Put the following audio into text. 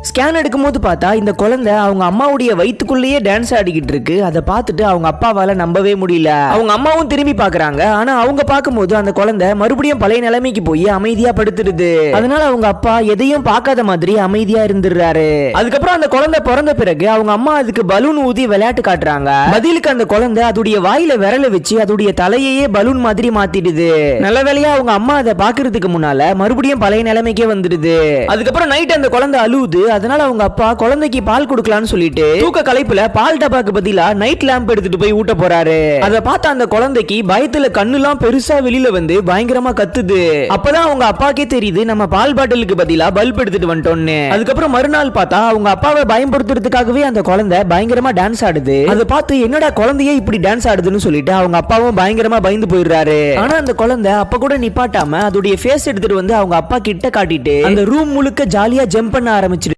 Scan எடுக்கும்போது பார்த்தா இந்த குழந்தை அவங்க அம்மாவுடைய வயித்துக்குள்ளேயே டான்ஸ் ஆடிக்கிட்டு இருக்கு. அதை பார்த்துட்டு அவங்க அப்பாவால நம்பவே முடியல. அவங்க அம்மாவும் திரும்பி பாக்குறாங்க. ஆனா அவங்க பார்க்கும்போது அந்த குழந்தை மறுபடியும் பழைய நிலைமைக்கு போய் அமைதியா படுத்துருது. அதனால அவங்க அப்பா எதையும் பார்க்காத மாதிரி அமைதியா இருந்துடுறாரு. அதுக்கப்புறம் அந்த குழந்தை பிறந்த பிறகு அவங்க அம்மா அதுக்கு பலூன் ஊதி விளையாட்டு காட்டுறாங்க. பதிலுக்கு அந்த குழந்தை அதுடைய வாயில விரல வச்சு அதுடைய தலையையே பலூன் மாதிரி மாத்திடுது. நல்ல வேளையா அவங்க அம்மா அதை பாக்குறதுக்கு முன்னால மறுபடியும் பழைய நிலைமைக்கே வந்துடுது. அதுக்கப்புறம் நைட் அந்த குழந்தை அழுவுது. அதனால அவங்க அப்பா குழந்தைக்கு பால் கொடுக்கலாம்னு சொல்லிட்டு தூக்க கலைப்புல பால் டப்பாக்கு பதிலா நைட் லேம்ப் எடுத்துட்டு போய் ஊட்ட போறாரு. அதை பார்த்த அந்த குழந்தைக்கு பயத்துல கண்ணுலாம் பெருசா வெளியில வந்து பயங்கரமா கத்துது. அப்பதான் அவங்க அப்பாக்கே தெரியுது நம்ம பால் பாட்டிலுக்கு பதிலா பல்ப் எடுத்துட்டு வந்துட்டோம்னு. அதுக்கப்புறம் மறுநாள் பார்த்தா அவங்க அப்பாவை பயன்படுத்துறதுக்காகவே அந்த குழந்தை பயங்கரமா டான்ஸ் ஆடுது. அதை பார்த்து என்னடா குழந்தையே இப்படி டான்ஸ் ஆடுதுன்னு சொல்லிட்டு அவங்க அப்பாவும் பயங்கரமா பயந்து போயிடுறாரு. ஆனா அந்த குழந்தை அப்ப கூட நிப்பாட்டாம அதோடைய ஃபேஸ் எடுத்துட்டு வந்து அவங்க அப்பா கிட்ட காட்டிட்டு அந்த ரூம் முழுக்க ஜாலியா ஜம்ப் பண்ண ஆரம்பிச்சிரு.